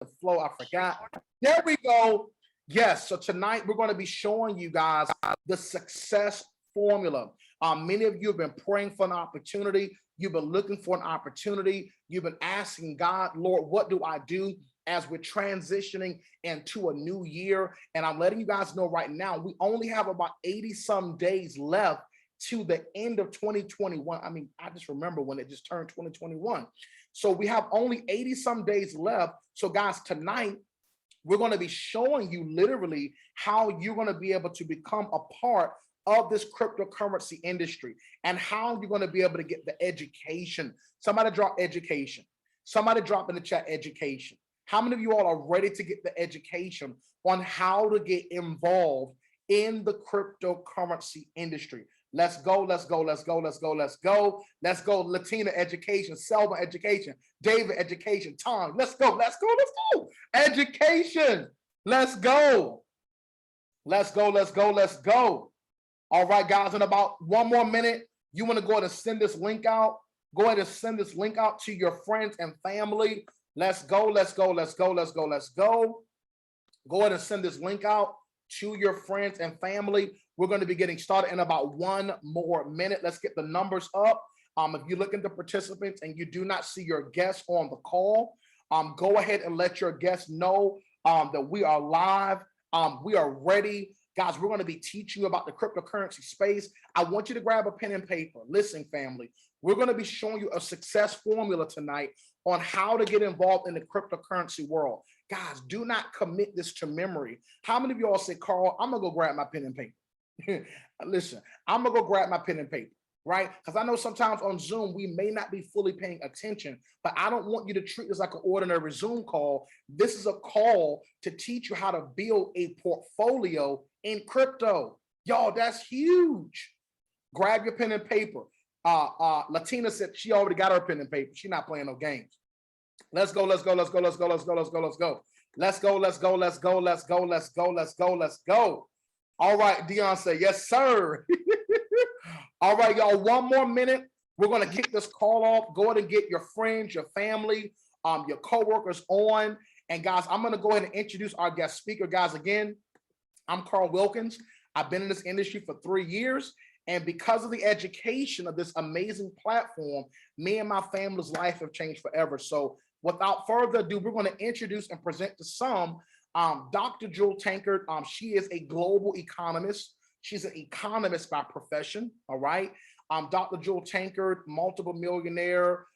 the flow. I forgot. There we go. Yes. So tonight we're going to be showing you guys the success formula. Many of you have been praying for an opportunity. You've been looking for an opportunity. You've been asking God, Lord, what do I do as we're transitioning into a new year? And I'm letting you guys know right now, we only have about 80 some days left to the end of 2021. I mean, I just remember when it just turned 2021. So we have only 80 some days left. So guys, tonight, we're going to be showing you literally how you're going to be able to become a part of this cryptocurrency industry and how you're going to be able to get the education. Somebody drop education. Somebody drop in the chat education. How many of you all are ready to get the education on how to get involved in the cryptocurrency industry? Let's go, let's go, let's go, let's go, let's go. Let's go, Latina education, Selma education, David education, Tom, let's go, let's go, let's go. Education, let's go. Let's go, let's go, let's go. All right, guys, in about 1 more minute, you want to go ahead and send this link out. Go ahead and send this link out to your friends and family. Let's go, let's go, let's go, let's go, let's go. Go ahead and send this link out to your friends and family. We're going to be getting started in about 1 more minute. Let's get the numbers up. If you look into participants and you do not see your guests on the call, go ahead and let your guests know that we are live. We are ready. Guys, we're going to be teaching you about the cryptocurrency space. I want you to grab a pen and paper. Listen, family, we're going to be showing you a success formula tonight on how to get involved in the cryptocurrency world. Guys, do not commit this to memory. How many of y'all say, Carl, I'm going to go grab my pen and paper? Listen, I'm going to go grab my pen and paper, right? Because I know sometimes on Zoom, we may not be fully paying attention, but I don't want you to treat this like an ordinary Zoom call. This is a call to teach you how to build a portfolio in crypto. Y'all, that's huge. Grab your pen and paper. Latina said she already got her pen and paper. She's not playing no games. Let's go, let's go, let's go, let's go, let's go, let's go, let's go. Let's go, let's go, let's go, let's go, let's go, let's go, let's go. All right, Dion said, yes, sir. All right, y'all, 1 more minute. We're going to kick this call off. Go ahead and get your friends, your family, your coworkers on. And guys, I'm going to go ahead and introduce our guest speaker. Guys, again, I'm Carl Wilkins. I've been in this industry for 3 years. And because of the education of this amazing platform, me and my family's life have changed forever. So without further ado, we're going to introduce and present to some Dr. Jewel Tankard. She is a global economist. She's an economist by profession, all right? Dr. Jewel Tankard, multiple millionaire,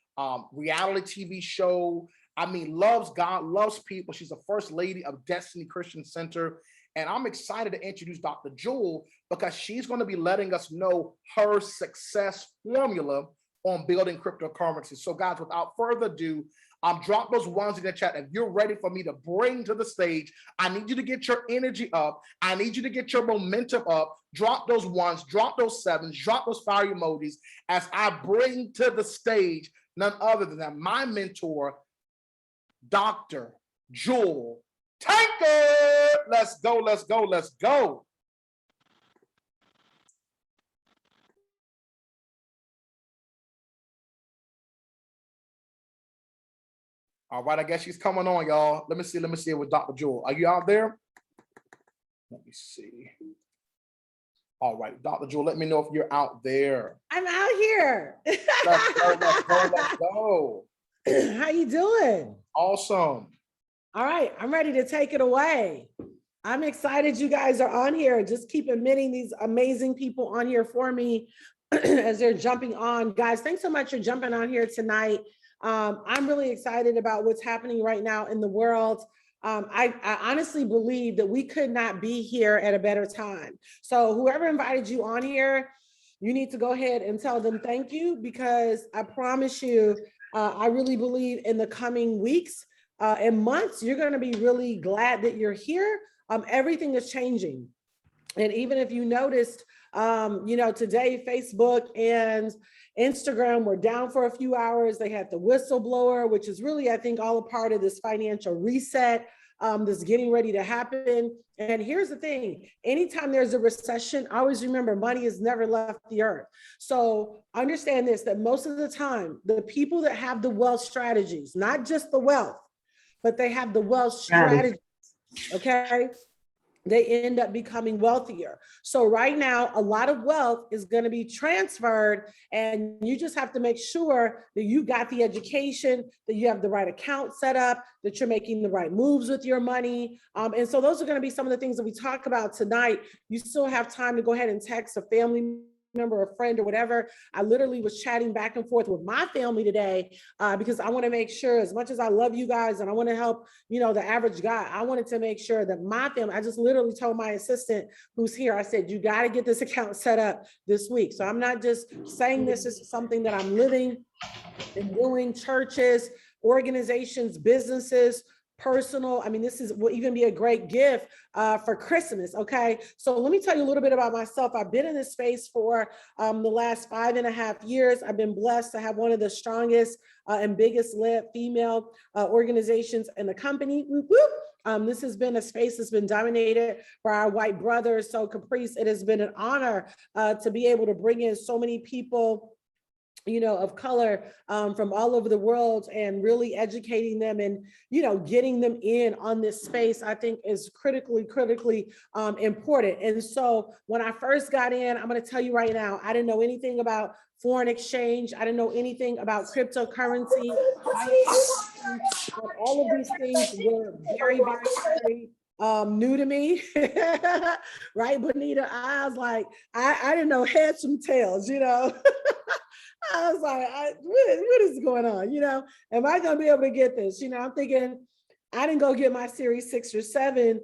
reality TV show. I mean, loves God, loves people. She's the first lady of Destiny Christian Center. And I'm excited to introduce Dr. Jewel because she's going to be letting us know her success formula on building cryptocurrency. So guys, without further ado, drop those ones in the chat. If you're ready for me to bring to the stage, I need you to get your energy up. I need you to get your momentum up. Drop those ones, drop those sevens, drop those fire emojis as I bring to the stage none other than my mentor, Dr. Jewel Tankard. Let's go, let's go, let's go. All right, I guess she's coming on, y'all. Let me see it with Dr. Jewel. Are you out there? Let me see. All right, Dr. Jewel, let me know if you're out there. I'm out here. Let's go, let's go, let's go. How you doing? Awesome. All right, I'm ready to take it away. I'm excited you guys are on here. Just keep admitting these amazing people on here for me as they're jumping on. Guys, thanks so much for jumping on here tonight. I'm really excited about what's happening right now in the world. I honestly believe that we could not be here at a better time. So whoever invited you on here, you need to go ahead and tell them thank you, because I promise you, I really believe in the coming weeks and months, you're going to be really glad that you're here. Everything is changing. And even if you noticed, today, Facebook and Instagram were down for a few hours. They had the whistleblower, which is really, I think, all a part of this financial reset that's getting ready to happen. And here's the thing, anytime there's a recession, always remember money has never left the earth. So understand this, that most of the time, the people that have the wealth strategies, not just the wealth, but they have the wealth strategy. Okay. They end up becoming wealthier. So right now, a lot of wealth is going to be transferred, and you just have to make sure that you got the education, that you have the right account set up, that you're making the right moves with your money. And so those are going to be some of the things that we talk about tonight. You still have time to go ahead and text a family member, a friend, or whatever. I literally was chatting back and forth with my family today because I want to make sure, as much as I love you guys and I want to help, the average guy, I wanted to make sure that my family, I just literally told my assistant who's here, I said, you got to get this account set up this week. So I'm not just saying this is something that I'm living and doing. Churches, organizations, businesses, personal. I mean, this will even be a great gift for Christmas. Okay. So let me tell you a little bit about myself. I've been in this space for the last 5.5 years. I've been blessed to have one of the strongest and biggest led female organizations in the company. Whoop, whoop. This has been a space that's been dominated by our white brothers. So Caprice, it has been an honor to be able to bring in so many people of color from all over the world and really educating them and, getting them in on this space, I think is critically important. And so when I first got in, I'm going to tell you right now, I didn't know anything about foreign exchange. I didn't know anything about cryptocurrency. All of these things were very, very new to me, right, Bonita? I was like, I didn't know heads from tails, I was like, what is going on? Am I going to be able to get this? I'm thinking, I didn't go get my series 6 or 7,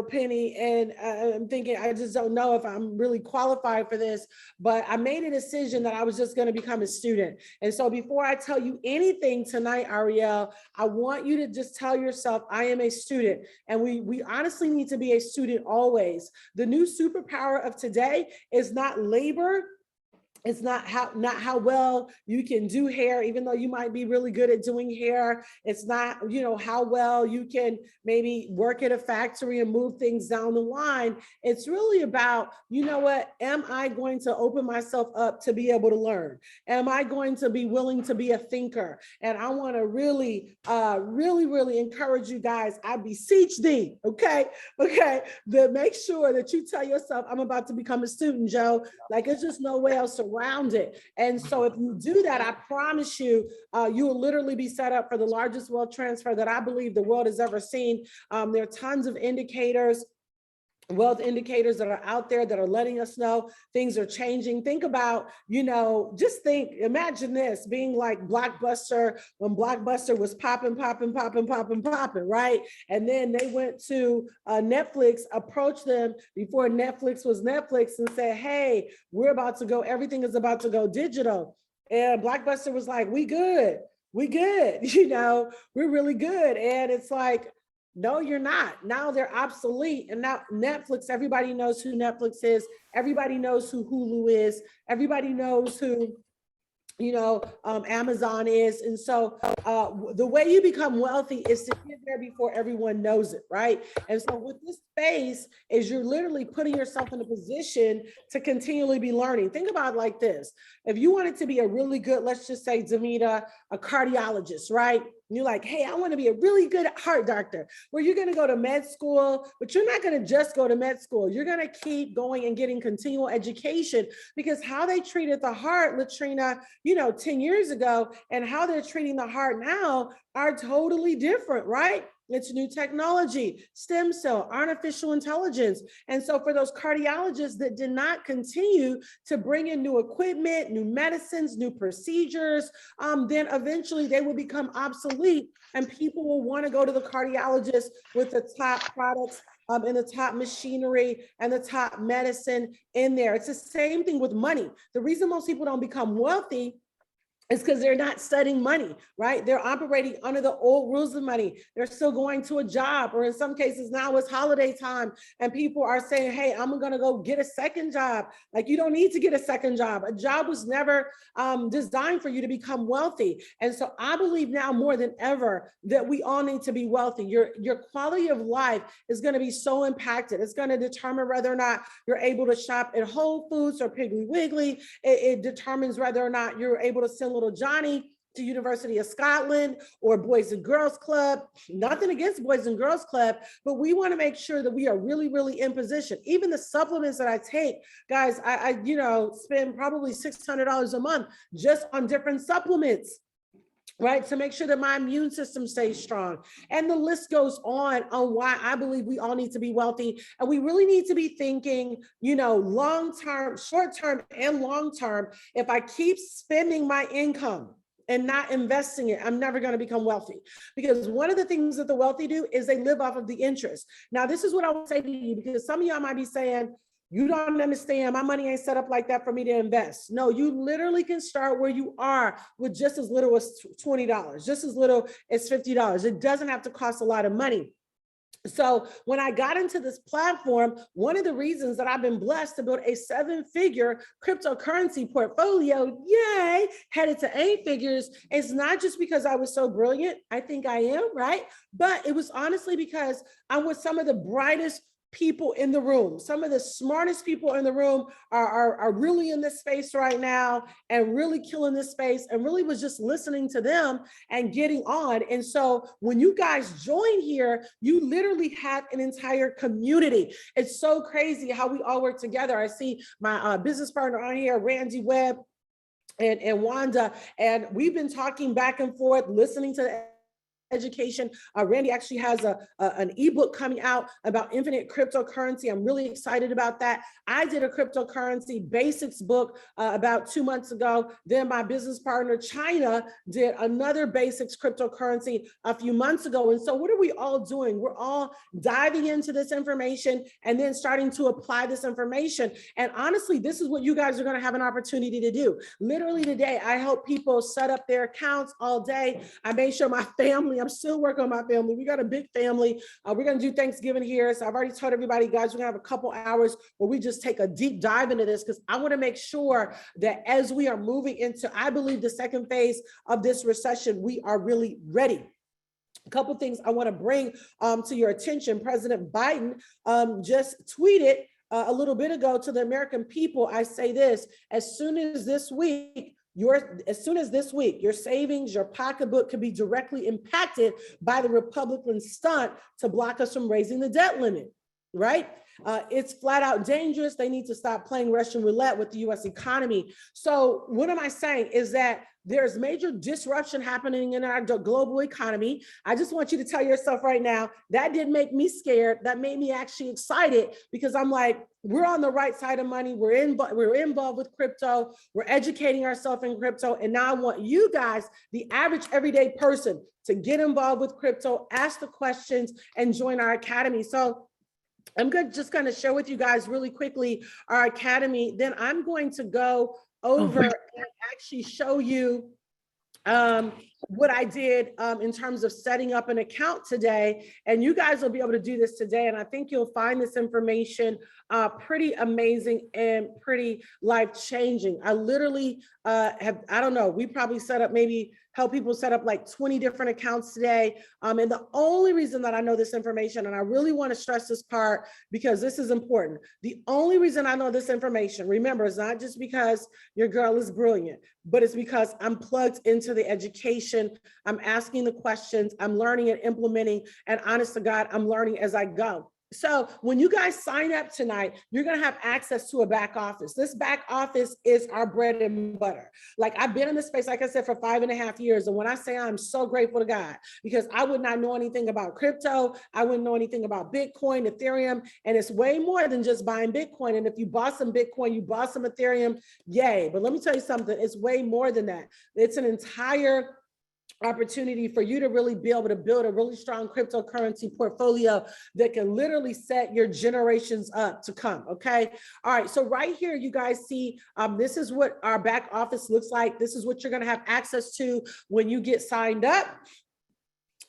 Penny. And I'm thinking, I just don't know if I'm really qualified for this, but I made a decision that I was just going to become a student. And so before I tell you anything tonight, Ariel, I want you to just tell yourself, I am a student. And we honestly need to be a student always. The new superpower of today is not labor. It's not how well you can do hair, even though you might be really good at doing hair. It's not, how well you can maybe work at a factory and move things down the line. It's really about, what, am I going to open myself up to be able to learn? Am I going to be willing to be a thinker? And I want to really encourage you guys. I beseech thee, okay, to make sure that you tell yourself, I'm about to become a student, Joe. Like, it's just no way else around it. And so if you do that, I promise you, you will literally be set up for the largest wealth transfer that I believe the world has ever seen. There are tons of wealth indicators that are out there that are letting us know things are changing. Think about, imagine this being like Blockbuster, when Blockbuster was popping, right? And then they went to Netflix, approached them before Netflix was Netflix and said, hey, everything is about to go digital. And Blockbuster was like, we good, we're really good. And it's like, no, you're not. Now they're obsolete. And now Netflix, everybody knows who Netflix is. Everybody knows who Hulu is. Everybody knows who, Amazon is. And so the way you become wealthy is to get there before everyone knows it, right? And so with this space is you're literally putting yourself in a position to continually be learning. Think about it like this. If you wanted to be a really good, let's just say, Demita, a cardiologist, right? You're like, hey, I want to be a really good heart doctor. Well, you're going to go to med school, but you're not going to just go to med school. You're going to keep going and getting continual education, because how they treated the heart, Latrina, 10 years ago, and how they're treating the heart now are totally different, right? It's new technology, stem cell, artificial intelligence. And so for those cardiologists that did not continue to bring in new equipment, new medicines, new procedures, then eventually they will become obsolete, and people will want to go to the cardiologist with the top products and the top machinery and the top medicine in there. It's the same thing with money. The reason most people don't become wealthy it's because they're not studying money, right? They're operating under the old rules of money. They're still going to a job, or in some cases now it's holiday time and people are saying, hey, I'm gonna go get a second job. Like, you don't need to get a second job. A job was never designed for you to become wealthy. And so I believe now more than ever that we all need to be wealthy. Your quality of life is gonna be so impacted. It's gonna determine whether or not you're able to shop at Whole Foods or Piggly Wiggly. It determines whether or not you're able to send little Johnny to University of Scotland or Boys and Girls Club. Nothing against Boys and Girls Club, but we want to make sure that we are really, really in position. Even the supplements that I take, guys, I spend probably $600 a month just on different supplements, right? To make sure that my immune system stays strong. And the list goes on why I believe we all need to be wealthy. And we really need to be thinking, long-term, short-term and long-term. If I keep spending my income and not investing it, I'm never going to become wealthy. Because one of the things that the wealthy do is they live off of the interest. Now, this is what I would say to you, because some of y'all might be saying, you don't understand, my money ain't set up like that for me to invest. No, you literally can start where you are with just as little as $20, just as little as $50. It doesn't have to cost a lot of money. So when I got into this platform, one of the reasons that I've been blessed to build a 7-figure cryptocurrency portfolio, yay, headed to 8 figures, is not just because I was so brilliant. I think I am, right? But it was honestly because I'm with some of the brightest people in the room. Some of the smartest people in the room are really in this space right now and really killing this space, and really was just listening to them and getting on. And so when you guys join here, you literally have an entire community. It's so crazy how we all work together. I see my business partner on here, Randy Webb and Wanda, and we've been talking back and forth, listening to the education. Randy actually has an ebook coming out about infinite cryptocurrency. I'm really excited about that. I did a cryptocurrency basics book about 2 months ago. Then my business partner, China, did another basics cryptocurrency a few months ago. And so what are we all doing? We're all diving into this information and then starting to apply this information. And honestly, this is what you guys are going to have an opportunity to do. Literally today, I help people set up their accounts all day. I made sure my family, I'm still working on my family. We got a big family. We're going to do Thanksgiving here. So I've already told everybody, guys, we're going to have a couple hours where we just take a deep dive into this, because I want to make sure that as we are moving into, I believe, the second phase of this recession, we are really ready. A couple things I want to bring to your attention. President Biden just tweeted a little bit ago to the American people. I say this: as soon as this week, your savings, your pocketbook could be directly impacted by the Republican stunt to block us from raising the debt limit, right? It's flat out dangerous. They need to stop playing Russian roulette with the US economy. So what am I saying is that there's major disruption happening in our global economy. I just want you to tell yourself right now, that didn't make me scared. That made me actually excited, because I'm like, we're on the right side of money. We're involved with crypto. We're educating ourselves in crypto. And now I want you guys, the average everyday person, to get involved with crypto, ask the questions, and join our academy. So I'm just going to share with you guys really quickly our academy. Then I'm going to go over and actually show you what I did in terms of setting up an account today. And you guys will be able to do this today. And I think you'll find this information pretty amazing and pretty life-changing. I literally I don't know, we probably set up, maybe help people set up like 20 different accounts today. And the only reason that I know this information, and I really want to stress this part because this is important. The only reason I know this information, remember, it's not just because your girl is brilliant, but it's because I'm plugged into the education. I'm asking the questions, I'm learning and implementing, and honest to God, I'm learning as I go. So when you guys sign up tonight, you're going to have access to a back office. This back office is our bread and butter. Like, I've been in this space, like I said, for 5.5 years. And when I say I'm so grateful to God, because I would not know anything about crypto. I wouldn't know anything about Bitcoin, Ethereum, and it's way more than just buying Bitcoin. And if you bought some Bitcoin, you bought some Ethereum, yay. But let me tell you something, it's way more than that. It's an entire opportunity for you to really be able to build a really strong cryptocurrency portfolio that can literally set your generations up to come. Okay. All right. So right here, you guys see, this is what our back office looks like. This is what you're going to have access to when you get signed up.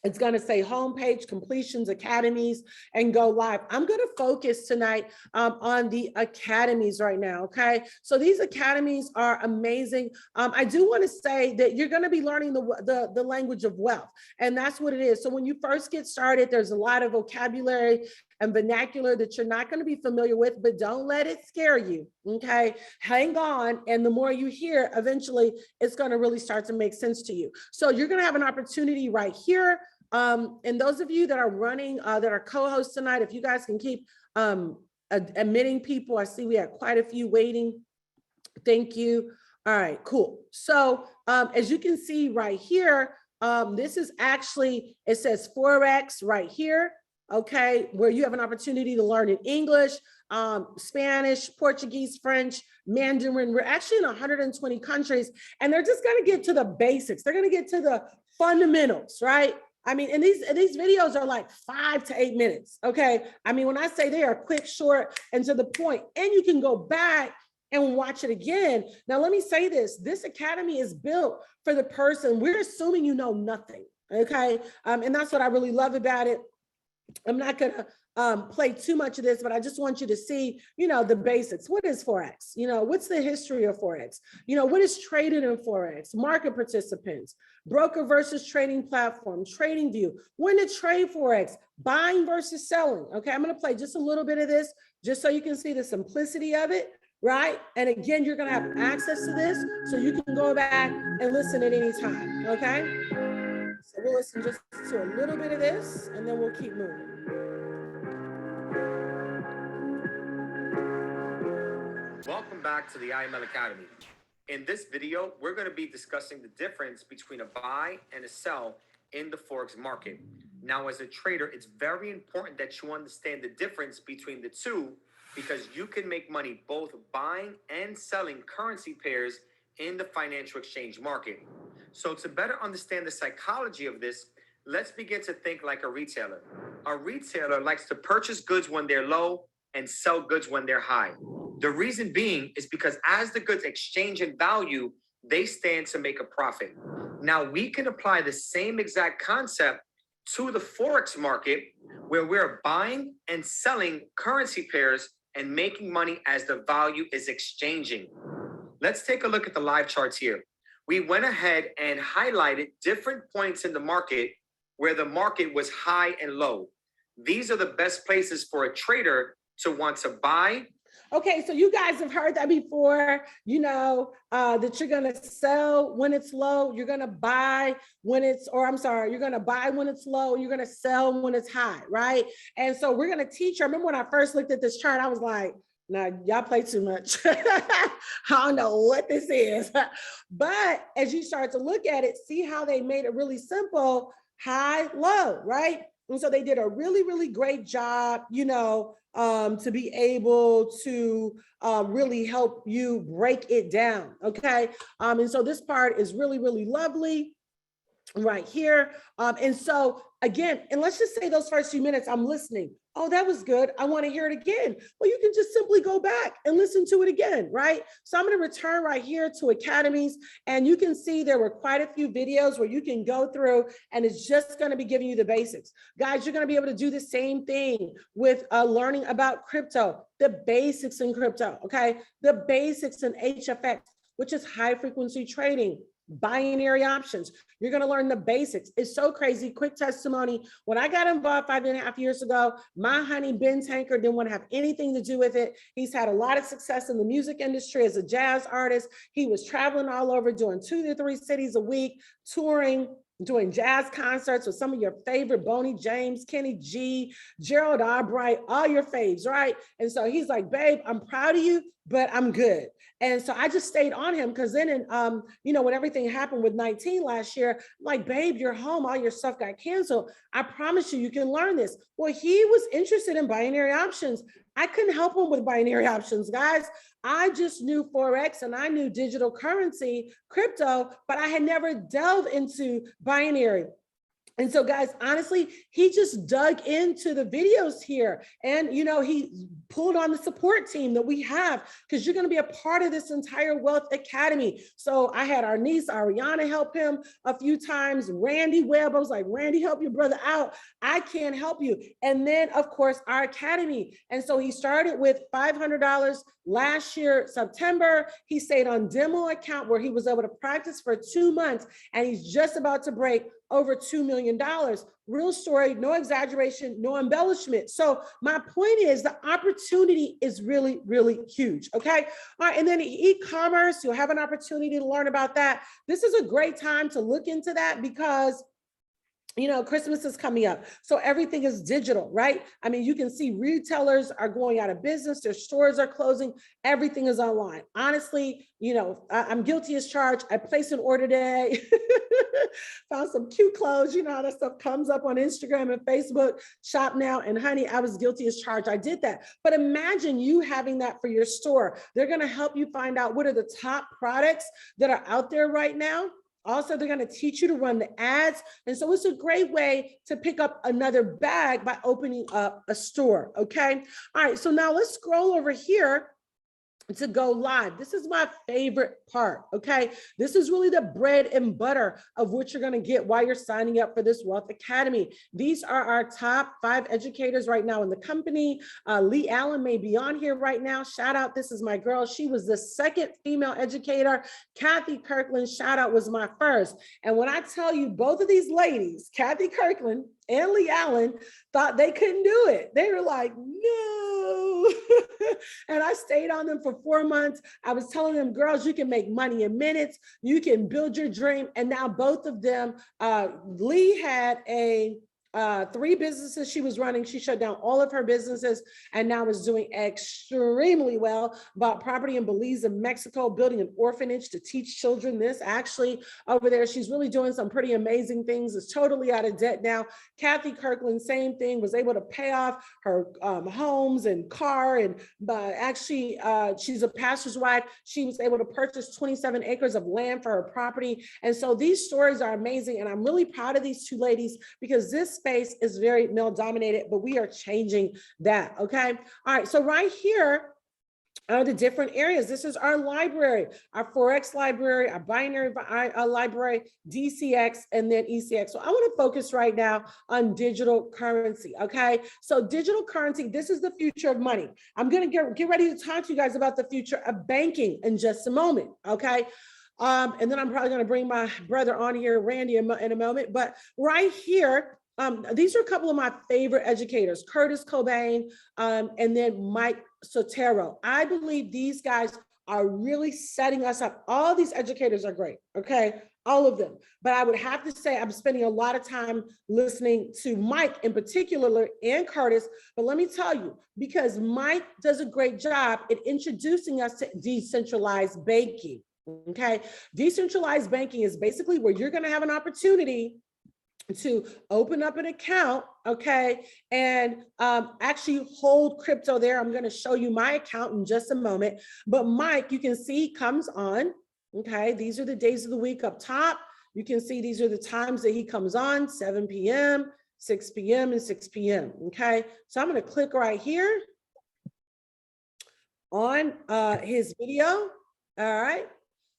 It's going to say homepage, completions, academies, and go live. I'm going to focus tonight on the academies right now, okay? So these academies are amazing. I do want to say that you're going to be learning the language of wealth, and that's what it is. So when you first get started, there's a lot of vocabulary and vernacular that you're not going to be familiar with, but don't let it scare you. Okay, hang on. And the more you hear, eventually it's going to really start to make sense to you. So you're going to have an opportunity right here. And those of you that are running, that are co-hosts tonight, if you guys can keep admitting people, I see we have quite a few waiting. Thank you. All right, cool. So as you can see right here, this is actually, it says Forex right here, okay, where you have an opportunity to learn in English, Spanish, Portuguese, French, Mandarin. We're actually in 120 countries, and they're just gonna get to the basics. They're gonna get to the fundamentals, right? I mean, and these videos are like 5 to 8 minutes, okay? I mean, when I say they are quick, short, and to the point, and you can go back and watch it again. Now, let me say this academy is built for the person. We're assuming you know nothing, okay? And that's what I really love about it. I'm not gonna play too much of this, but I just want you to see, you know, the basics. What is Forex? You know, what's the history of Forex? You know, what is traded in Forex? Market participants, broker versus trading platform, trading view, when to trade Forex, buying versus selling. Okay, I'm gonna play just a little bit of this just so you can see the simplicity of it, right? And again, you're gonna have access to this so you can go back and listen at any time, okay? So we'll listen just to a little bit of this and then we'll keep moving. Welcome back to the IML Academy. In this video, we're going to be discussing the difference between a buy and a sell in the Forex market. Now, as a trader, it's very important that you understand the difference between the two because you can make money both buying and selling currency pairs in the financial exchange market. So to better understand the psychology of this, let's begin to think like a retailer. A retailer likes to purchase goods when they're low and sell goods when they're high. The reason being is because as the goods exchange in value, they stand to make a profit. Now we can apply the same exact concept to the Forex market where we're buying and selling currency pairs and making money as the value is exchanging. Let's take a look at the live charts here. We went ahead and highlighted different points in the market where the market was high and low. These are the best places for a trader to want to buy. Okay, so you guys have heard that before, you know, that you're gonna sell when it's low, you're gonna buy when it's, or I'm sorry, you're gonna buy when it's low, you're gonna sell when it's high, right? And so we're gonna teach you. I remember when I first looked at this chart, I was like, nah, y'all play too much. I don't know what this is. But as you start to look at it, see how they made it really simple, high, low, right? And so they did a really, really great job, you know, to be able to really help you break it down, okay? And so this part is really, really lovely right here. And so again, and let's just say those first few minutes, I'm listening. Oh, that was good. I want to hear it again. Well, you can just simply go back and listen to it again, right? So I'm going to return right here to academies, and you can see there were quite a few videos where you can go through, and it's just going to be giving you the basics. Guys, you're going to be able to do the same thing with learning about crypto, the basics in crypto, okay? The basics in HFX, which is high frequency trading. Binary options. You're going to learn the basics. It's so crazy. Quick testimony. When I got involved 5.5 years ago, my honey, Ben Tanker, didn't want to have anything to do with it. He's had a lot of success in the music industry as a jazz artist. He was traveling all over, doing 2 to 3 cities a week, touring, doing jazz concerts with some of your favorite, Boney James, Kenny G, Gerald Albright, all your faves, right? And so he's like, babe, I'm proud of you, but I'm good. And so I just stayed on him because then, you know, when everything happened with 19 last year, I'm like, babe, you're home, all your stuff got canceled. I promise you, you can learn this. Well, he was interested in binary options. I couldn't help him with binary options, guys. I just knew Forex and I knew digital currency, crypto, but I had never delved into binary. And so guys, honestly, he just dug into the videos here and, you know, he pulled on the support team that we have because you're going to be a part of this entire Wealth Academy. So I had our niece, Ariana, help him a few times. Randy Webb, I was like, Randy, help your brother out. I can't help you. And then of course, our Academy. And so he started with $500 last year, September. He stayed on demo account where he was able to practice for 2 months and he's just about to break over $2 million. Real story, no exaggeration, no embellishment. So my point is the opportunity is really, really huge. Okay. All right. And then e-commerce, you'll have an opportunity to learn about that. This is a great time to look into that because Christmas is coming up. So everything is digital, right? I mean, you can see retailers are going out of business. Their stores are closing. Everything is online. Honestly, I'm guilty as charged. I placed an order today, found some cute clothes. You know how that stuff comes up on Instagram and Facebook, shop now. And honey, I was guilty as charged. I did that. But imagine you having that for your store. They're going to help you find out what are the top products that are out there right now. Also, they're going to teach you to run the ads. And so it's a great way to pick up another bag by opening up a store. Okay. All right. So now let's scroll over here to go live. This is my favorite part. Okay. This is really the bread and butter of what you're going to get while you're signing up for this Wealth Academy. These are our top 5 educators right now in the company. Lee Allen may be on here right now. Shout out. This is my girl. She was the second female educator. Kathy Kirkland, shout out, was my first. And when I tell you both of these ladies, Kathy Kirkland and Lee Allen, thought they couldn't do it. They were like, no. And I stayed on them for 4 months. I was telling them, girls, you can make money in minutes. You can build your dream. And now both of them, Lee had 3 businesses she was running. She shut down all of her businesses and now is doing extremely well. Bought property in Belize in Mexico, building an orphanage to teach children this. Actually, over there, she's really doing some pretty amazing things. Is totally out of debt now. Kathy Kirkland, same thing, was able to pay off her homes and car. And actually, she's a pastor's wife. She was able to purchase 27 acres of land for her property. And so these stories are amazing. And I'm really proud of these 2 ladies because this space is very male dominated, but we are changing that. Okay. All right. So right here are the different areas. This is our library, our Forex library, our binary library, DCX, and then ECX. So I want to focus right now on digital currency. Okay. So digital currency, this is the future of money. I'm going to get ready to talk to you guys about the future of banking in just a moment. Okay. And then I'm probably going to bring my brother on here, Randy, in a moment. But right here, these are a couple of my favorite educators, Curtis Cobain, and then Mike Sotero. I believe these guys are really setting us up. All these educators are great, okay? All of them. But I would have to say I'm spending a lot of time listening to Mike in particular and Curtis. But let me tell you, because Mike does a great job at introducing us to decentralized banking, okay? Decentralized banking is basically where you're going to have an opportunity to open up an account, okay, and actually hold crypto there. I'm going to show you my account in just a moment. But Mike, you can see, comes on, okay? These are the days of the week up top. You can see these are the times that he comes on, 7 p.m., 6 p.m., and 6 p.m., okay? So I'm going to click right here on his video, all right?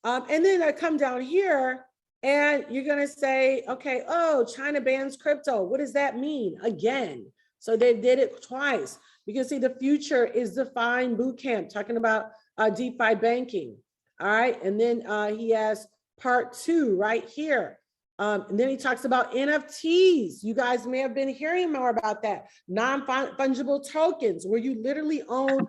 And then I come down here, and you're going to say, okay, oh, China bans crypto. What does that mean? Again, so they did it twice. You can see the future is defined boot camp, talking about DeFi banking. All right. And then he has part 2 right here. And then he talks about NFTs. You guys may have been hearing more about that. Non-fungible tokens, where you literally own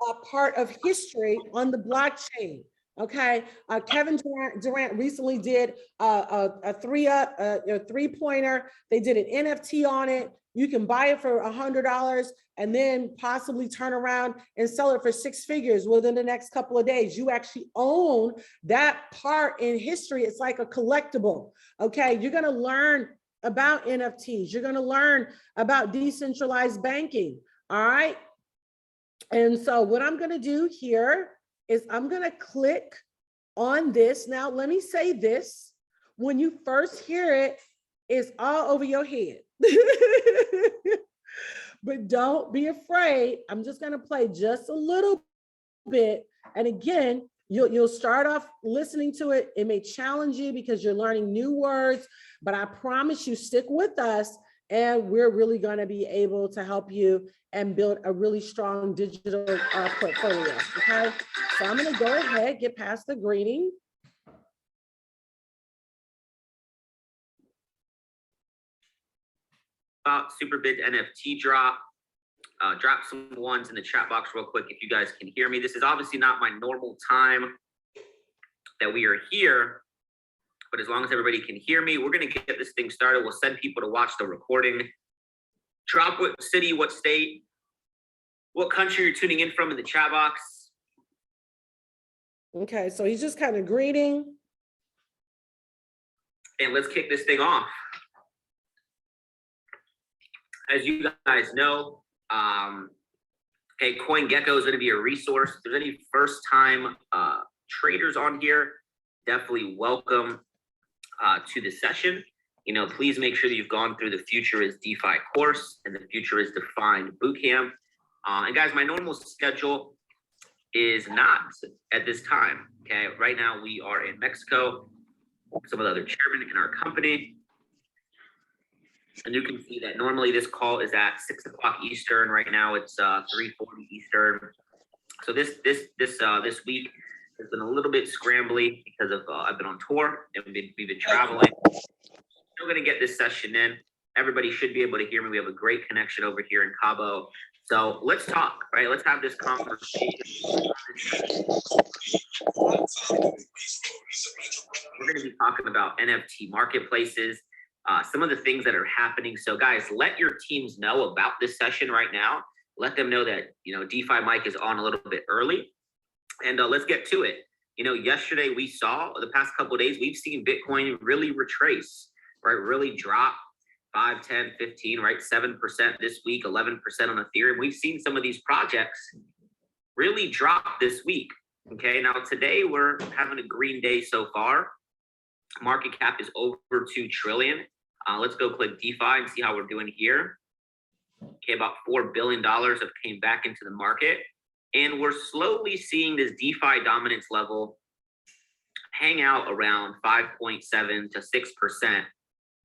a part of history on the blockchain. Okay, Kevin Durant recently did a 3-pointer. They did an NFT on it. You can buy it for $100 and then possibly turn around and sell it for 6 figures within the next couple of days. You actually own that part in history. It's like a collectible. Okay, you're going to learn about NFTs. You're going to learn about decentralized banking. All right. And so what I'm going to do here is I'm going to click on this. Now, let me say this. When you first hear it, it's all over your head. But don't be afraid. I'm just going to play just a little bit. And again, you'll start off listening to it. It may challenge you because you're learning new words, but I promise you, stick with us and we're really going to be able to help you and build a really strong digital portfolio, okay? So I'm going to go ahead, get past the greeting. about Superbid NFT drop. Drop some ones in the chat box real quick if you guys can hear me. This is obviously not my normal time that we are here, but as long as everybody can hear me, we're going to get this thing started. We'll send people to watch the recording. Drop what city, what state, what country you're tuning in from in the chat box. Okay, so he's just kind of greeting. And let's kick this thing off. As you guys know, CoinGecko is going to be a resource. If there's any first-time traders on here, definitely welcome to the session. Please make sure that you've gone through the Future is DeFi course and the Future is Defined bootcamp. And guys, my normal schedule is not at this time. Okay, right now we are in Mexico. Some of the other chairmen in our company. And you can see that normally this call is at 6 o'clock Eastern. Right now it's 3:40 Eastern. So this week has been a little bit scrambly because of I've been on tour and we've been traveling. Still gonna get this session in. Everybody should be able to hear me. We have a great connection over here in Cabo. So let's talk, right? Let's have this conversation. We're going to be talking about NFT marketplaces, some of the things that are happening. So guys, let your teams know about this session right now. Let them know that, DeFi Mike is on a little bit early, and let's get to it. Yesterday we saw, the past couple of days, we've seen Bitcoin really retrace, right? Really drop 5, 10, 15, right? 7% this week, 11% on Ethereum. We've seen some of these projects really drop this week. Okay, now today we're having a green day so far. Market cap is over 2 trillion. Let's go click DeFi and see how we're doing here. Okay, about $4 billion have came back into the market. And we're slowly seeing this DeFi dominance level hang out around 5.7 to 6%.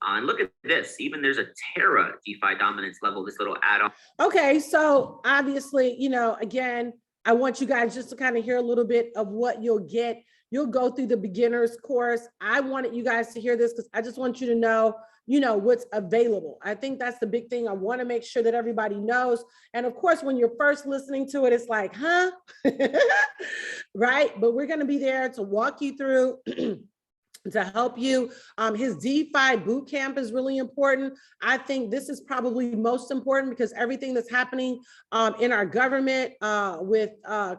And look at this, even there's a Terra DeFi dominance level, this little add-on. Okay, so obviously, again, I want you guys just to kind of hear a little bit of what you'll get. You'll go through the beginner's course. I wanted you guys to hear this because I just want you to know, what's available. I think that's the big thing. I want to make sure that everybody knows. And of course, when you're first listening to it, it's like, huh? Right? But we're going to be there to walk you through to help you. His DeFi bootcamp is really important. I think this is probably most important because everything that's happening in our government with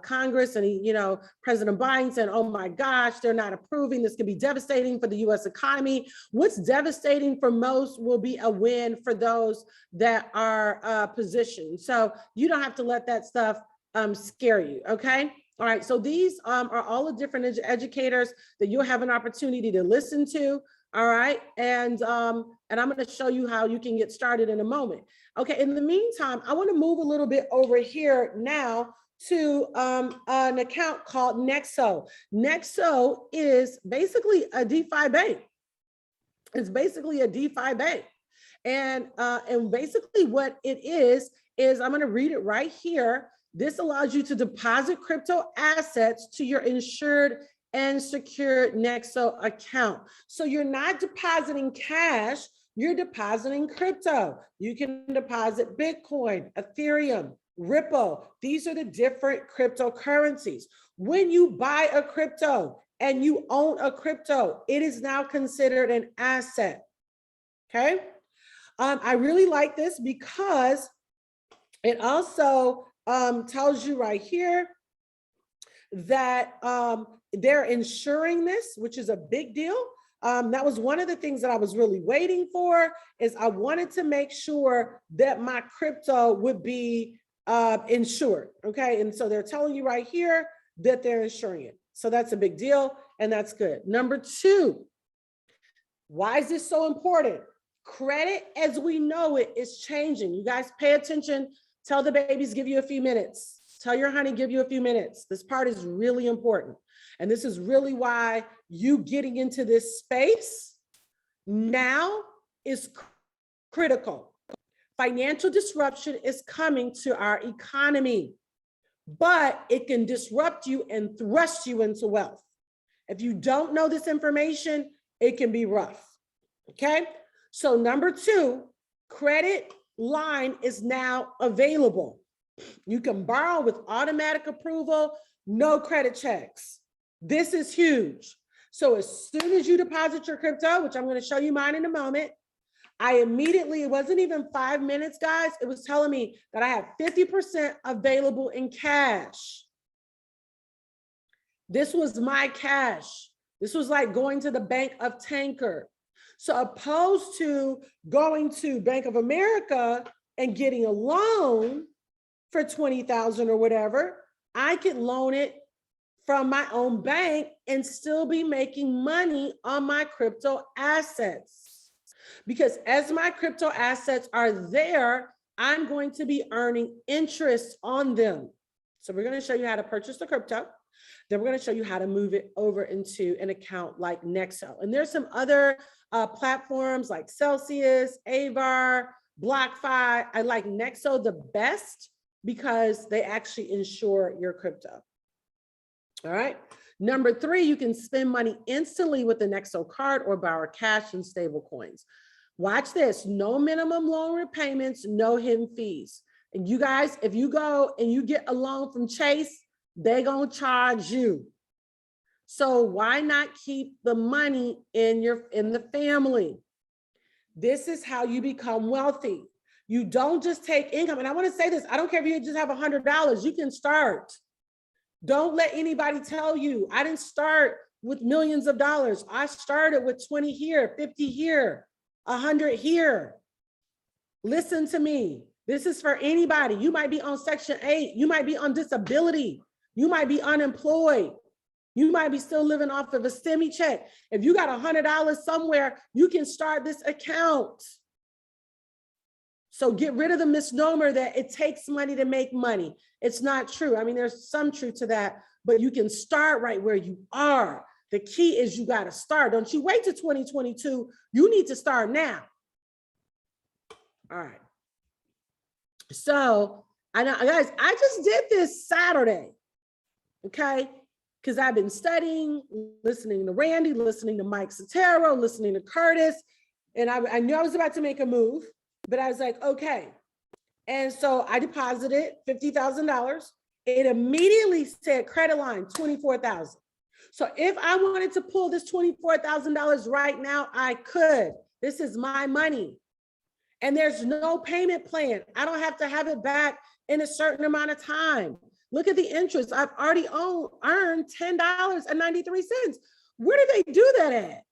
Congress and, President Biden saying, oh my gosh, they're not approving. This could be devastating for the US economy. What's devastating for most will be a win for those that are positioned. So you don't have to let that stuff scare you, okay? All right, so these are all the different educators that you'll have an opportunity to listen to. All right, and I'm going to show you how you can get started in a moment. Okay, in the meantime, I want to move a little bit over here now to an account called Nexo. Nexo is basically a DeFi bank. It's basically a DeFi bank, and basically what it is I'm going to read it right here. This allows you to deposit crypto assets to your insured and secured Nexo account. So you're not depositing cash, you're depositing crypto. You can deposit Bitcoin, Ethereum, Ripple. These are the different cryptocurrencies. When you buy a crypto and you own a crypto, it is now considered an asset. Okay. I really like this because it also tells you right here that they're insuring this, which is a big deal. That was one of the things that I was really waiting for, is I wanted to make sure that my crypto would be insured, okay? And so they're telling you right here that they're insuring it. So that's a big deal, and that's good. Number two, why is this so important? Credit as we know it is changing. You guys pay attention. Tell the babies, give you a few minutes. Tell your honey, give you a few minutes. This part is really important. And this is really why you getting into this space now is critical. Financial disruption is coming to our economy, but it can disrupt you and thrust you into wealth. If you don't know this information, it can be rough, okay? So number two, credit line is now available. You can borrow with automatic approval, no credit checks. This is huge. So as soon as you deposit your crypto, which I'm going to show you mine in a moment, I immediately, it wasn't even 5 minutes, guys. It was telling me that I have 50% available in cash. This was my cash. This was like going to the Bank of Tanker. So opposed to going to Bank of America and getting a loan for 20,000 or whatever, I could loan it from my own bank and still be making money on my crypto assets. Because as my crypto assets are there, I'm going to be earning interest on them. So we're going to show you how to purchase the crypto. Then we're going to show you how to move it over into an account like Nexo. And there's some other platforms like Celsius, Avar, BlockFi. I like Nexo the best because they actually insure your crypto. All right. Number 3, you can spend money instantly with the Nexo card or borrow cash and stable coins. Watch this. No minimum loan repayments, no hidden fees. And you guys, if you go and you get a loan from Chase, they're going to charge you. So why not keep the money in the family? This is how you become wealthy. You don't just take income. And I want to say this, I don't care if you just have $100, you can start. Don't let anybody tell you, I didn't start with millions of dollars. I started with 20 here, 50 here, 100 here. Listen to me. This is for anybody. You might be on Section 8. You might be on disability. You might be unemployed. You might be still living off of a STEMI check. If you got $100 somewhere, you can start this account. So get rid of the misnomer that it takes money to make money. It's not true. I mean, there's some truth to that, but you can start right where you are. The key is you got to start. Don't you wait till 2022. You need to start now. All right. So I know, guys, I just did this Saturday. Okay. Because I've been studying, listening to Randy, listening to Mike Sotero, listening to Curtis. And I knew I was about to make a move, but I was like, okay. And so I deposited $50,000. It immediately said credit line, $24,000. So if I wanted to pull this $24,000 right now, I could. This is my money. And there's no payment plan. I don't have to have it back in a certain amount of time. Look at the interest. I've already earned $10.93. Where do they do that at?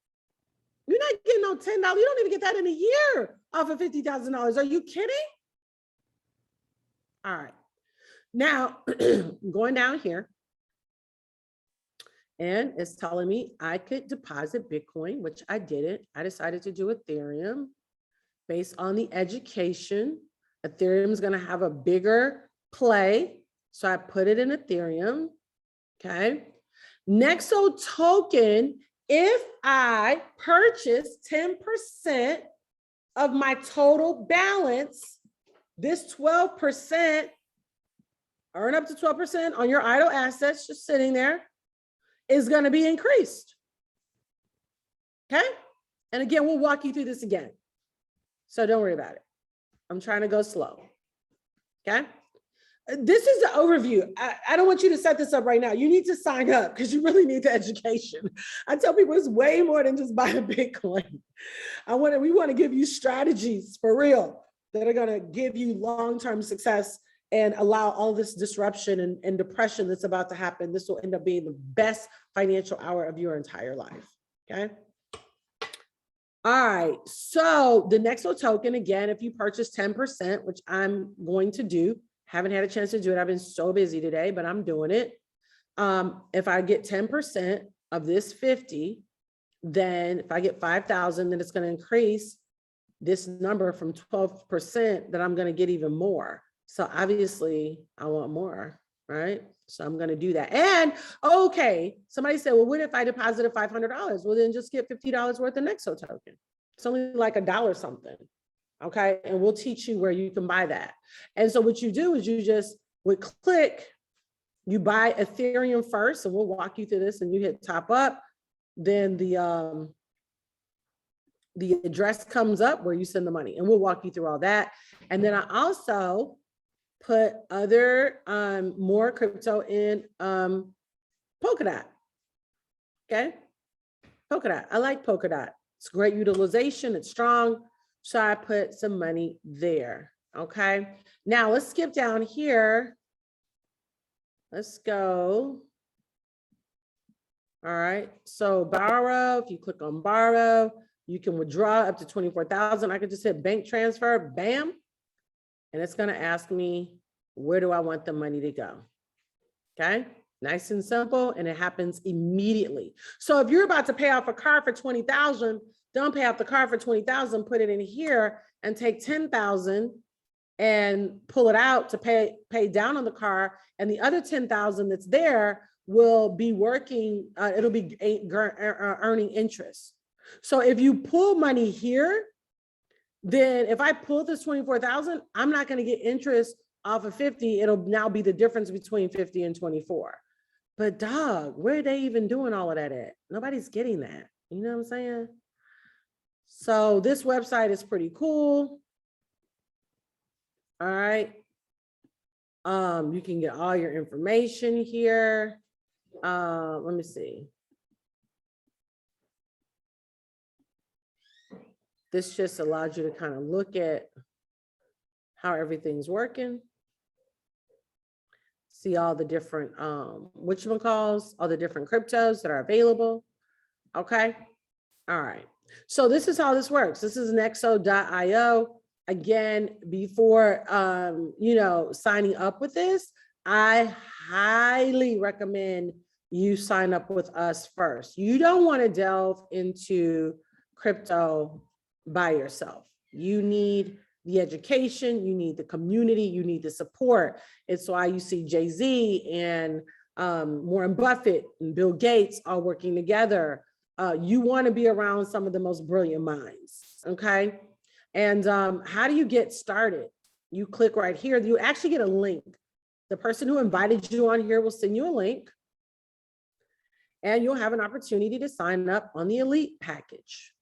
You're not getting no $10. You don't even get that in a year off of $50,000. Are you kidding? All right. Now, going down here, and it's telling me I could deposit Bitcoin, which I didn't. I decided to do Ethereum based on the education. Ethereum is going to have a bigger play. So I put it in Ethereum. Okay. Nexo token, if I purchase 10% of my total balance, this 12%, earn up to 12% on your idle assets just sitting there, is going to be increased. Okay. And again, we'll walk you through this again. So don't worry about it. I'm trying to go slow. Okay. This is the overview. I don't want you to set this up right now. You need to sign up because you really need the education. I tell people it's way more than just buy a Bitcoin. We want to give you strategies for real that are going to give you long-term success and allow all this disruption and depression that's about to happen. This will end up being the best financial hour of your entire life. Okay. All right. So the Nexo token, again, if you purchase 10%, which I'm going to do, haven't had a chance to do it. I've been so busy today, but I'm doing it. If I get 10% of this 50, then if I get 5,000, then it's going to increase this number from 12% that I'm going to get even more. So obviously I want more, right? So I'm going to do that. And okay, somebody said, well, what if I deposited $500? Well, then just get $50 worth of Nexo token. It's only like $1 something. Okay. And we'll teach you where you can buy that. And so what you do is you just would click, you buy Ethereum first, and we'll walk you through this, and you hit top up. Then the the address comes up where you send the money, and we'll walk you through all that. And then I also put other more crypto in Polkadot. Okay, Polkadot. I like Polkadot. It's great utilization. It's strong. So I put some money there. Okay. Now let's skip down here. Let's go. All right. So borrow. If you click on borrow, you can withdraw up to 24,000. I could just hit bank transfer. Bam. And it's going to ask me, where do I want the money to go? Okay. Nice and simple. And it happens immediately. So if you're about to pay off a car for 20,000, don't pay off the car for 20,000, put it in here and take 10,000 and pull it out to pay down on the car. And the other 10,000 that's there will be working. It'll be earning interest. So if you pull money here, then if I pull this 24,000, I'm not going to get interest off of 50. It'll now be the difference between 50 and 24. But dog, where are they even doing all of that at? Nobody's getting that. You know what I'm saying? So this website is pretty cool. All right. You can get all your information here. Let me see. This just allows you to kind of look at how everything's working. See all the different, whatchamacalls, all the different cryptos that are available. Okay. All right. So this is how this works. This is nexo.io. Again, before, signing up with this, I highly recommend you sign up with us first. You don't want to delve into crypto by yourself. You need the education, you need the community, you need the support. It's why you see Jay-Z and Warren Buffett and Bill Gates all working together. You want to be around some of the most brilliant minds, okay? And how do you get started? You click right here. You actually get a link. The person who invited you on here will send you a link, and you'll have an opportunity to sign up on the Elite package.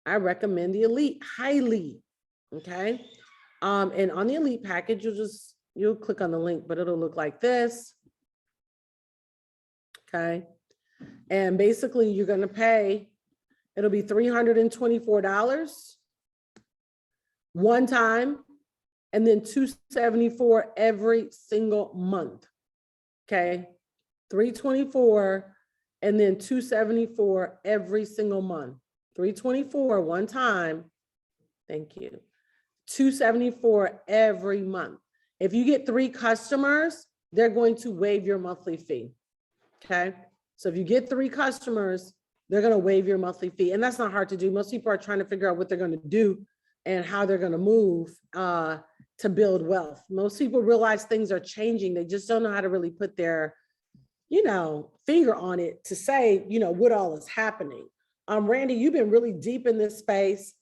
I recommend the Elite highly, okay? And on the Elite package, you'll click on the link, but it'll look like this, okay? And basically you're gonna pay, it'll be $324 one time, and then $274 every single month, okay? $324 and then $274 every single month. $324 one time, thank you. $274 every month. If you get 3 customers, they're going to waive your monthly fee, okay? So if you get 3 customers, they're gonna waive your monthly fee, and that's not hard to do. Most people are trying to figure out what they're gonna do and how they're gonna move to build wealth. Most people realize things are changing. They just don't know how to really put their, finger on it to say, what all is happening. Randy, you've been really deep in this space.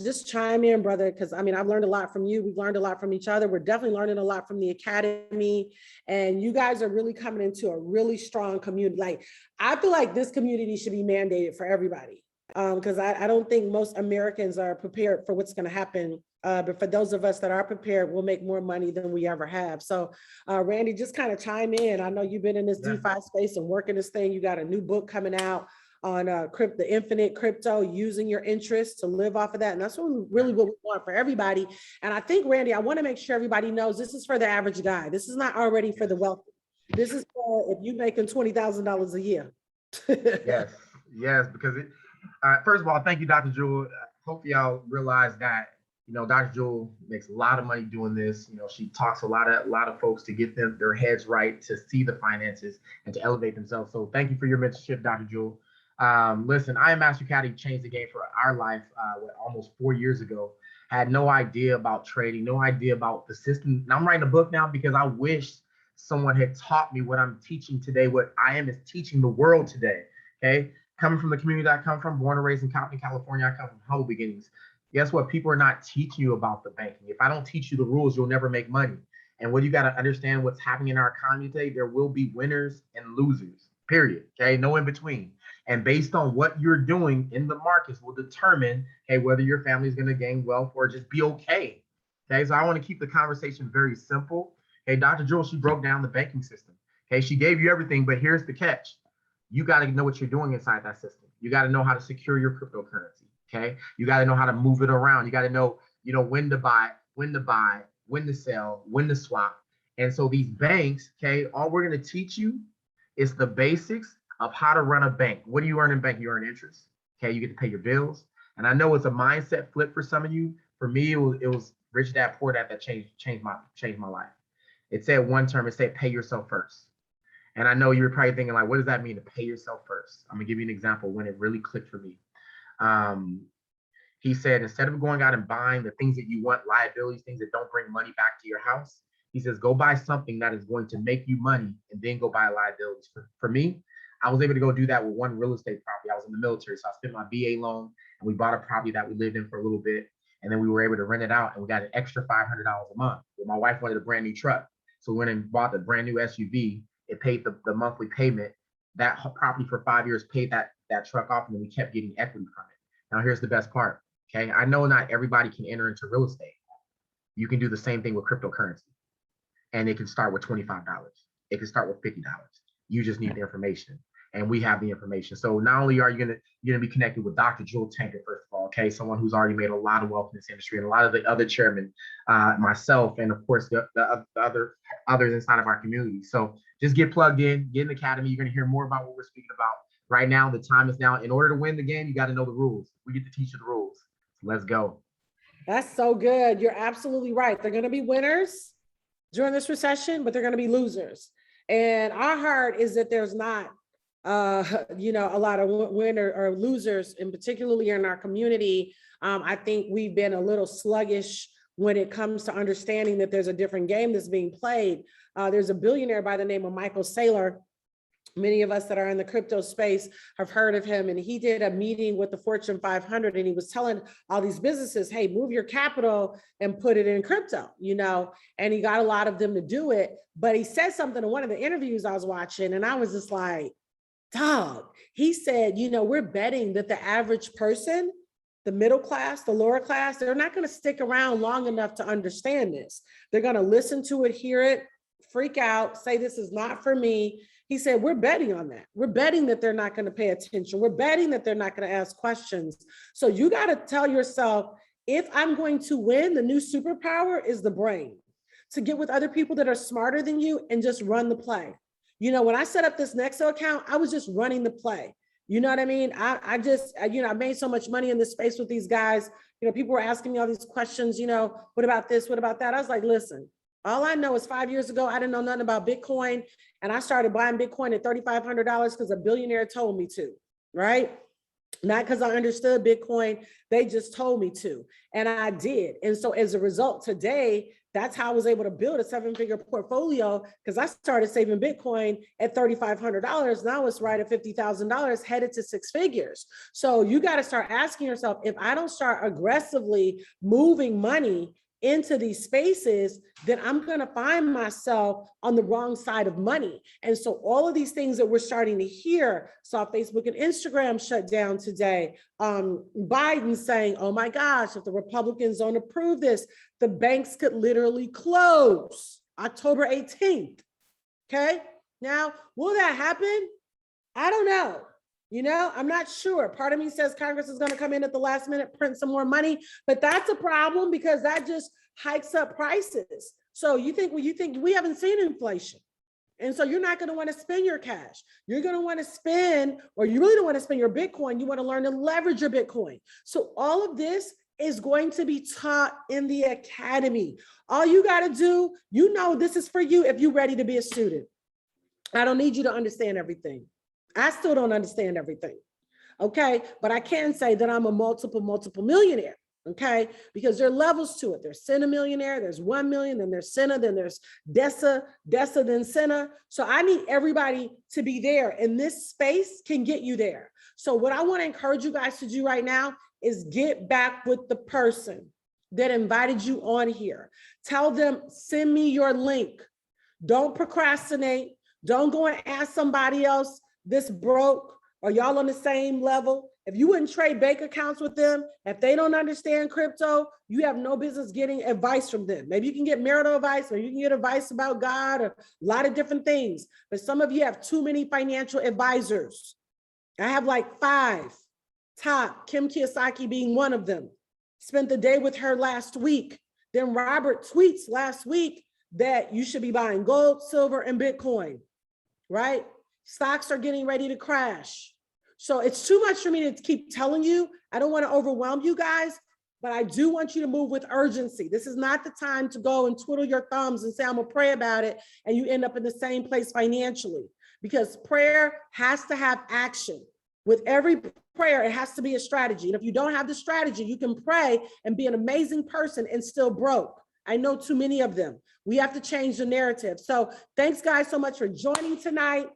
Just chime in, brother, because I've learned a lot from you. We've learned a lot from each other. We're definitely learning a lot from the academy, and you guys are really coming into a really strong community. Like, I feel like this community should be mandated for everybody, because I don't think most Americans are prepared for what's going to happen. But for those of us that are prepared, we'll make more money than we ever have. So Randy, just kind of chime in. I know you've been in this DeFi space and working this thing. You got a new book coming out on the infinite crypto, using your interest to live off of that. And that's really what we want for everybody. And I think, Randy, I want to make sure everybody knows this is for the average guy. This is not already for the wealthy. This is for if you're making $20,000 a year. Yes, because first of all, thank you, Dr. Jewel. Hope y'all realize that, Dr. Jewel makes a lot of money doing this. She talks a lot of folks to get their heads right, to see the finances and to elevate themselves. So thank you for your mentorship, Dr. Jewel. Listen, I Am Master Caddy changed the game for our life almost 4 years ago. Had no idea about trading, no idea about the system. And I'm writing a book now because I wish someone had taught me what I'm teaching today, what I am is teaching the world today. Okay, coming from the community that I come from, born and raised in Compton, California, I come from humble beginnings. Guess what? People are not teaching you about the banking. If I don't teach you the rules, you'll never make money. And what you got to understand, what's happening in our economy today, there will be winners and losers, period. Okay, no in between. And based on what you're doing in the markets will determine, hey, whether your family is going to gain wealth or just be okay. Okay, so I want to keep the conversation very simple. Hey, Dr. Jewel, she broke down the banking system. Okay, she gave you everything, but here's the catch. You got to know what you're doing inside that system. You got to know how to secure your cryptocurrency. Okay, you got to know how to move it around. You got to know, when to buy, when to sell, when to swap. And so these banks, okay, all we're going to teach you is the basics of how to run a bank. What do you earn in bank? You earn interest. Okay, you get to pay your bills. And I know it's a mindset flip for some of you. For me, it was Rich Dad Poor Dad that changed my life. It said one term. It said pay yourself first. And I know you're probably thinking, like, what does that mean to pay yourself first? I'm gonna give you an example when it really clicked for me. He said, instead of going out and buying the things that you want, liabilities, things that don't bring money back to your house, he says, go buy something that is going to make you money and then go buy liabilities. For me, I was able to go do that with one real estate property. I was in the military, so I spent my VA loan and we bought a property that we lived in for a little bit. And then we were able to rent it out and we got an extra $500 a month. Well, my wife wanted a brand new truck. So we went and bought the brand new SUV. It paid the monthly payment. That property for 5 years paid that truck off, and then we kept getting equity from it. Now here's the best part. Okay, I know not everybody can enter into real estate. You can do the same thing with cryptocurrency, and it can start with $25. It can start with $50. You just need the information, and we have the information. So not only are you gonna be connected with Dr. Jewel Tanker, first of all, okay, someone who's already made a lot of wealth in this industry, and a lot of the other chairmen, myself, and of course the others inside of our community. So just get plugged in, get in the academy. You're gonna hear more about what we're speaking about right now. The time is now. In order to win the game, you got to know the rules. We get to teach you the rules. Let's go. That's so good. You're absolutely right. They're going to be winners during this recession, but they're going to be losers. And our heart is that there's not, a lot of winner or losers, and particularly in our community. I think we've been a little sluggish when it comes to understanding that there's a different game that's being played. There's a billionaire by the name of Michael Saylor. Many of us that are in the crypto space have heard of him, and he did a meeting with the Fortune 500, and he was telling all these businesses, hey, move your capital and put it in crypto, and he got a lot of them to do it. But he said something in one of the interviews I was watching, and I was just like, dog, he said, we're betting that the average person, the middle class, the lower class, they're not going to stick around long enough to understand this. They're going to listen to it, hear it, freak out, say, this is not for me. He said, we're betting on that. We're betting that they're not going to pay attention. We're betting that they're not going to ask questions. So you got to tell yourself, if I'm going to win, the new superpower is the brain, to get with other people that are smarter than you and just run the play. When I set up this Nexo account, I was just running the play. You know what I mean? I made so much money in this space with these guys. People were asking me all these questions, what about this? What about that? I was like, listen, all I know is 5 years ago, I didn't know nothing about Bitcoin. And I started buying Bitcoin at $3,500 because a billionaire told me to, right? Not because I understood Bitcoin. They just told me to. And I did. And so as a result, today, that's how I was able to build a 7-figure portfolio, because I started saving Bitcoin at $3,500. Now it's right at $50,000, headed to 6 figures. So you got to start asking yourself, if I don't start aggressively moving money into these spaces, then I'm going to find myself on the wrong side of money. And so all of these things that we're starting to hear, saw Facebook and Instagram shut down today, Biden saying, oh my gosh, if the Republicans don't approve this, the banks could literally close October 18th. Okay. Now, will that happen? I don't know. I'm not sure. Part of me says Congress is going to come in at the last minute, print some more money, but that's a problem because that just hikes up prices. So you think we haven't seen inflation. And so you're not going to want to spend your cash. You're going to want to spend, or you really don't want to spend your Bitcoin. You want to learn to leverage your Bitcoin. So all of this is going to be taught in the academy. All you got to do, this is for you if you're ready to be a student. I don't need you to understand everything. I still don't understand everything, okay? But I can say that I'm a multiple millionaire, okay? Because there are levels to it. There's Senna millionaire, there's 1 million, then there's Senna, then there's Dessa, then Senna. So I need everybody to be there, and this space can get you there. So what I want to encourage you guys to do right now is get back with the person that invited you on here. Tell them, send me your link. Don't procrastinate. Don't go and ask somebody else. This broke, Are y'all on the same level? If you wouldn't trade bank accounts with them, if they don't understand crypto, you have no business getting advice from them. Maybe you can get marital advice, or you can get advice about God, or a lot of different things. But some of you have too many financial advisors. I have like 5 top, Kim Kiyosaki being one of them. Spent the day with her last week. Then Robert tweets last week that you should be buying gold, silver, and Bitcoin, right? Stocks are getting ready to crash. So it's too much for me to keep telling you. I don't want to overwhelm you guys, but I do want you to move with urgency. This is not the time to go and twiddle your thumbs and say, I'm gonna pray about it, and you end up in the same place financially, because prayer has to have action. With every prayer, it has to be a strategy. And if you don't have the strategy, you can pray and be an amazing person and still broke. I know too many of them. We have to change the narrative. So thanks, guys, so much for joining tonight.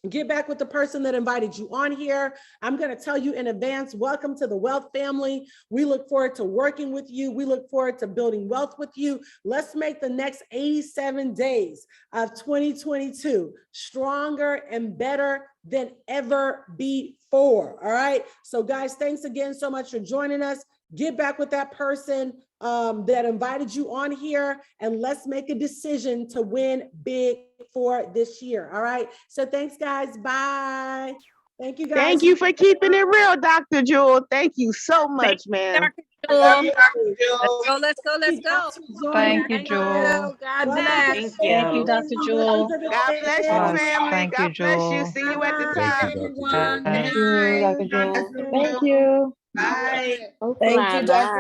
Get back with the person that invited you on here. I'm going to tell you in advance, welcome to the Wealth family. We look forward to working with you. We look forward to building wealth with you. Let's make the next 87 days of 2022 stronger and better than ever before. All right. So guys, thanks again so much for joining us. Get back with that person that invited you on here, and let's make a decision to win big for this year. All right. So thanks, guys. Bye. Thank you, guys. Thank you for keeping it real, Dr. Jewel. Thank you so much, man. Love you, Dr. Jewel. Let's go. Thank you, Jewel. God bless. Thank you. Dr. Jewel. God bless you, Yes, family. thank you, God bless you. Jewel. See you at the Thank you, top. Dr. Joe. Thank you, Dr. Jewel. Thank you. Bye. Bye. Thank you, Dr.